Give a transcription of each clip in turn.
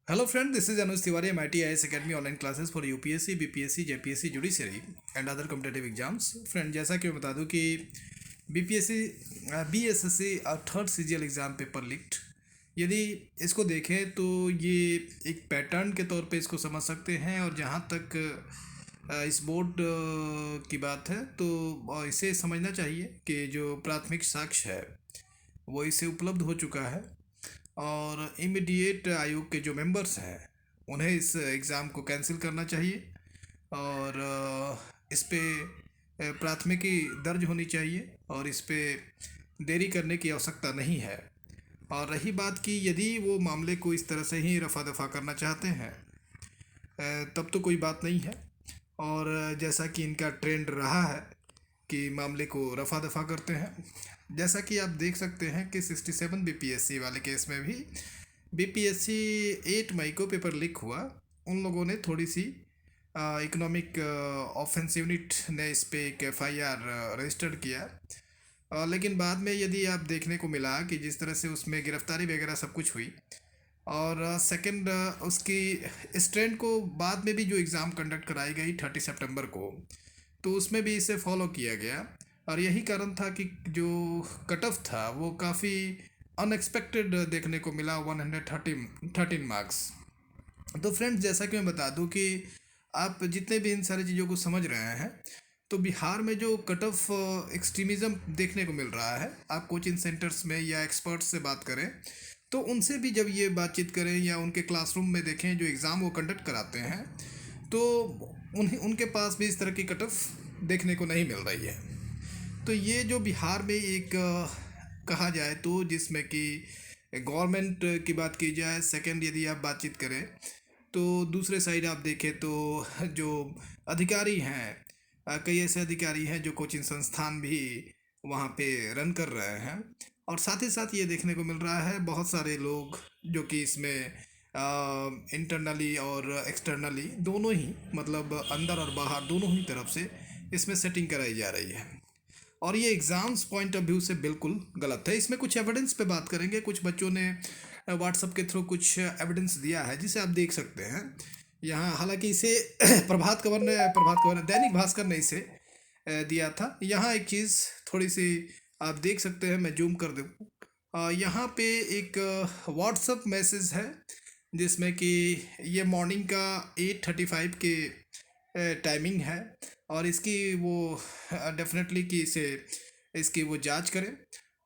Hello friend, this is Anuj Tiwari, MIT IAS Academy online classes for UPSC, BPSC, JPSC, Judiciary and other competitive exams. Friend, जैसा कि मैं बता दूं कि BPSC, BSSC और third CGL exam paper leaked. यदि इसको देखें तो ये एक पैटर्न के तौर पे इसको समझ सकते हैं। और जहाँ तक इस बोर्ड की बात है तो इसे समझना चाहिए कि जो प्राथमिक साक्ष्य है वो इसे उपलब्ध हो चुका है। और इमीडिएट आयोग के जो मेंबर्स हैं उन्हें इस एग्ज़ाम को कैंसिल करना चाहिए। और इस पे प्राथमिकी दर्ज होनी चाहिए और इस पे देरी करने की आवश्यकता नहीं है। और रही बात की यदि वो मामले को इस तरह से ही रफा दफा करना चाहते हैं तब तो कोई बात नहीं है। और जैसा कि इनका ट्रेंड रहा है कि मामले को रफा दफा करते हैं, जैसा कि आप देख सकते हैं कि 67 बीपीएससी वाले केस में भी बीपीएससी 8 मई को पेपर लीक हुआ। उन लोगों ने थोड़ी सी इकोनॉमिक ऑफेंस यूनिट ने इस पे एक एफआईआर रजिस्टर्ड किया। लेकिन बाद में यदि आप देखने को मिला कि जिस तरह से उसमें गिरफ्तारी वगैरह सब कुछ हुई और सेकंड उसकी इस ट्रेंड को बाद में भी जो एग्ज़ाम कंडक्ट कराई गई 30 सितंबर को, तो उसमें भी इसे फॉलो किया गया। और यही कारण था कि जो कट ऑफ था वो काफ़ी अनएक्सपेक्टेड देखने को मिला, 113 मार्क्स। तो फ्रेंड्स, जैसा कि मैं बता दूं कि आप जितने भी इन सारी चीज़ों को समझ रहे हैं तो बिहार में जो कट ऑफ एक्सट्रीमिज़म देखने को मिल रहा है, आप कोचिंग सेंटर्स में या एक्सपर्ट्स से बात करें तो उनसे भी जब ये बातचीत करें या उनके क्लासरूम में देखें जो एग्ज़ाम वो कंडक्ट कराते हैं, तो उन्हें उनके पास भी इस तरह की कट ऑफ देखने को नहीं मिल रही है। तो ये जो बिहार में एक कहा जाए तो जिसमें कि गवर्नमेंट की बात की जाए, सेकंड यदि आप बातचीत करें तो दूसरे साइड आप देखें तो जो अधिकारी हैं, कई ऐसे अधिकारी हैं जो कोचिंग संस्थान भी वहाँ पे रन कर रहे हैं। और साथ ही साथ ये देखने को मिल रहा है बहुत सारे लोग जो कि इसमें इंटरनली और एक्सटर्नली दोनों ही, मतलब अंदर और बाहर दोनों ही तरफ से इसमें सेटिंग कराई जा रही है। और ये एग्ज़ाम्स पॉइंट ऑफ व्यू से बिल्कुल गलत है। इसमें कुछ एविडेंस पे बात करेंगे। कुछ बच्चों ने व्हाट्सअप के थ्रू कुछ एविडेंस दिया है जिसे आप देख सकते हैं यहाँ। हालांकि इसे प्रभात खबर दैनिक भास्कर ने इसे दिया था। यहाँ एक चीज़ थोड़ी सी आप देख सकते हैं, मैं जूम कर दूँ। यहाँ पे एक व्हाट्सअप मैसेज है जिसमें कि ये मॉर्निंग का 8:35 के टाइमिंग है। और इसकी वो डेफिनेटली कि इसे इसकी वो जांच करें।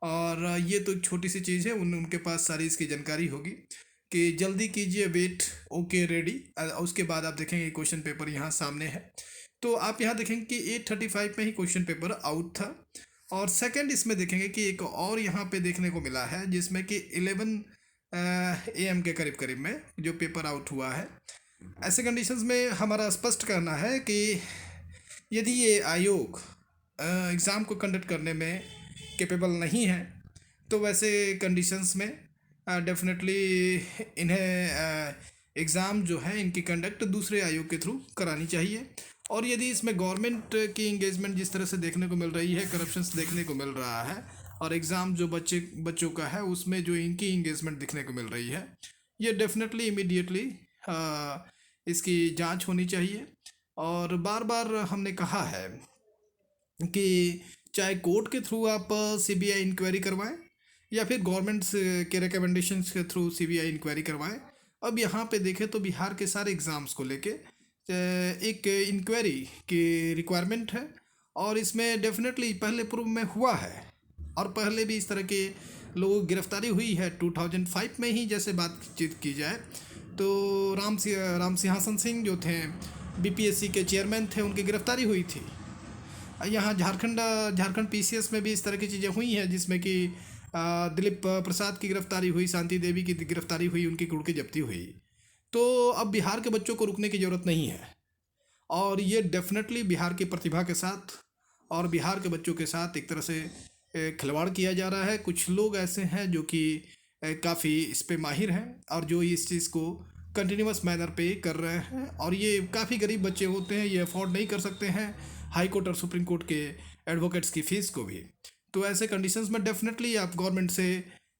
और ये तो छोटी सी चीज़ है, उनके पास सारी इसकी जानकारी होगी कि जल्दी कीजिए, वेट, ओके, रेडी। उसके बाद आप देखेंगे क्वेश्चन पेपर यहाँ सामने है। तो आप यहाँ देखेंगे कि 8:35 में ही क्वेश्चन पेपर आउट था। और सेकंड इसमें देखेंगे कि एक और यहाँ पे देखने को मिला है जिसमें कि 11 AM के करीब करीब में जो पेपर आउट हुआ है। ऐसे कंडीशंस में हमारा स्पष्ट करना है कि यदि ये आयोग एग्ज़ाम को कंडक्ट करने में कैपेबल नहीं है तो वैसे कंडीशंस में डेफिनेटली इन्हें एग्ज़ाम जो है इनकी कंडक्ट दूसरे आयोग के थ्रू करानी चाहिए। और यदि इसमें गवर्नमेंट की इंगेजमेंट जिस तरह से देखने को मिल रही है, करप्शंस देखने को मिल रहा है, और एग्ज़ाम जो बच्चों का है उसमें जो इनकी इंगेजमेंट दिखने को मिल रही है, ये डेफिनेटली इमीडिएटली इसकी जांच होनी चाहिए। और बार बार हमने कहा है कि चाहे कोर्ट के थ्रू आप सीबीआई इंक्वायरी करवाएं या फिर गवर्नमेंट के रिकमेंडेशंस के थ्रू सीबीआई इंक्वायरी करवाएं। अब यहाँ पे देखें तो बिहार के सारे एग्ज़ाम्स को लेके एक इंक्वायरी की रिक्वायरमेंट है। और इसमें डेफिनेटली पहले पूर्व में हुआ है और पहले भी इस तरह के लोगों की गिरफ्तारी हुई है। 2005 में ही जैसे बातचीत की जाए तो राम सिंहासन सिंह जो थे बीपीएससी के चेयरमैन थे, उनकी गिरफ्तारी हुई थी। यहाँ झारखंड पीसीएस में भी इस तरह की चीज़ें हुई हैं जिसमें कि दिलीप प्रसाद की गिरफ्तारी हुई, शांति देवी की गिरफ्तारी हुई, उनकी कुर्की जब्ती हुई। तो अब बिहार के बच्चों को रुकने की ज़रूरत नहीं है। और ये डेफिनेटली बिहार की प्रतिभा के साथ और बिहार के बच्चों के साथ एक तरह से खिलवाड़ किया जा रहा है। कुछ लोग ऐसे हैं जो कि काफ़ी इस पे माहिर हैं और जो इस चीज़ को कंटिन्यूस मैनर पे कर रहे हैं। और ये काफ़ी गरीब बच्चे होते हैं, ये अफोर्ड नहीं कर सकते हैं हाई कोर्ट और सुप्रीम कोर्ट के एडवोकेट्स की फ़ीस को भी। तो ऐसे कंडीशंस में डेफिनेटली आप गवर्नमेंट से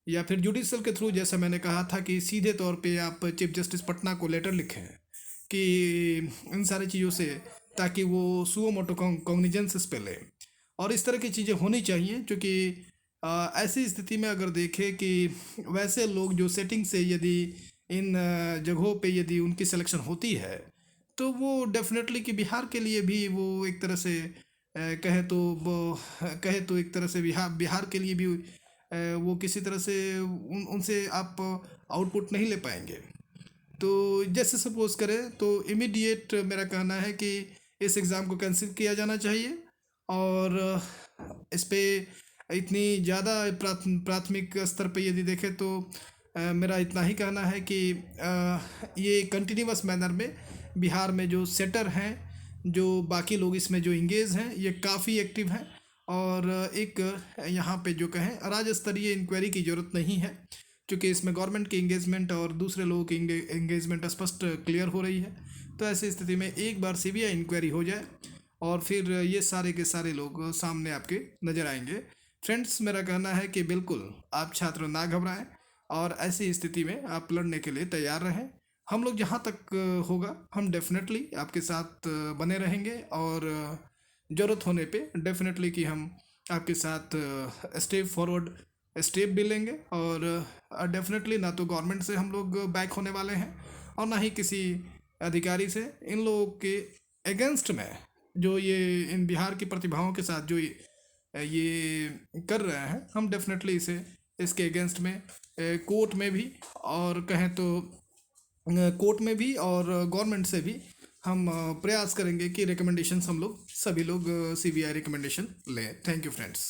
या फिर जुडिशल के थ्रू, जैसा मैंने कहा था कि सीधे तौर पे आप चीफ जस्टिस पटना को लेटर लिखें कि इन सारी चीज़ों से, ताकि वो सुओ मोटो कॉग्निजेंस पे ले। और इस तरह की चीज़ें होनी चाहिए, क्योंकि ऐसी स्थिति में अगर देखें कि वैसे लोग जो सेटिंग से यदि इन जगहों पे यदि उनकी सिलेक्शन होती है, तो वो डेफिनेटली कि बिहार के लिए भी वो एक तरह से कहे तो एक तरह से बिहार बिहार के लिए भी वो किसी तरह से उनसे आप आउटपुट नहीं ले पाएंगे। तो जैसे सपोज करें तो इमीडिएट मेरा कहना है कि इस एग्ज़ाम को कैंसिल किया जाना चाहिए। और इस पे इतनी ज़्यादा प्राथमिक स्तर पे यदि देखें तो मेरा इतना ही कहना है कि ये कंटिन्यूअस मैनर में बिहार में जो सेटर हैं, जो बाकी लोग इसमें जो इंगेज हैं, ये काफ़ी एक्टिव हैं। और एक यहाँ पे जो कहें राज्य स्तरीय इंक्वायरी की ज़रूरत नहीं है, क्योंकि इसमें गवर्नमेंट की इंगेजमेंट और दूसरे लोगों की इंगेजमेंट स्पष्ट क्लियर हो रही है। तो ऐसी स्थिति में एक बार सीबीआई इंक्वायरी हो जाए और फिर ये सारे के सारे लोग सामने आपके नज़र आएंगे। फ्रेंड्स, मेरा कहना है कि बिल्कुल आप छात्र ना घबराएं और ऐसी स्थिति में आप लड़ने के लिए तैयार रहें। हम लोग जहाँ तक होगा हम डेफिनेटली आपके साथ बने रहेंगे, और ज़रूरत होने पे डेफिनेटली कि हम आपके साथ स्टेप फॉरवर्ड स्टेप भी लेंगे। और डेफिनेटली ना तो गवर्नमेंट से हम लोग बैक होने वाले हैं और ना ही किसी अधिकारी से। इन लोगों के अगेंस्ट में जो ये इन बिहार की प्रतिभाओं के साथ जो ये कर रहे हैं, हम डेफिनेटली इसे इसके अगेंस्ट में कोर्ट में भी, और कहें तो कोर्ट में भी और गवर्नमेंट से भी हम प्रयास करेंगे कि रिकमेंडेशंस हम लोग सभी लोग सीबीआई रिकमेंडेशन लें। Thank you friends.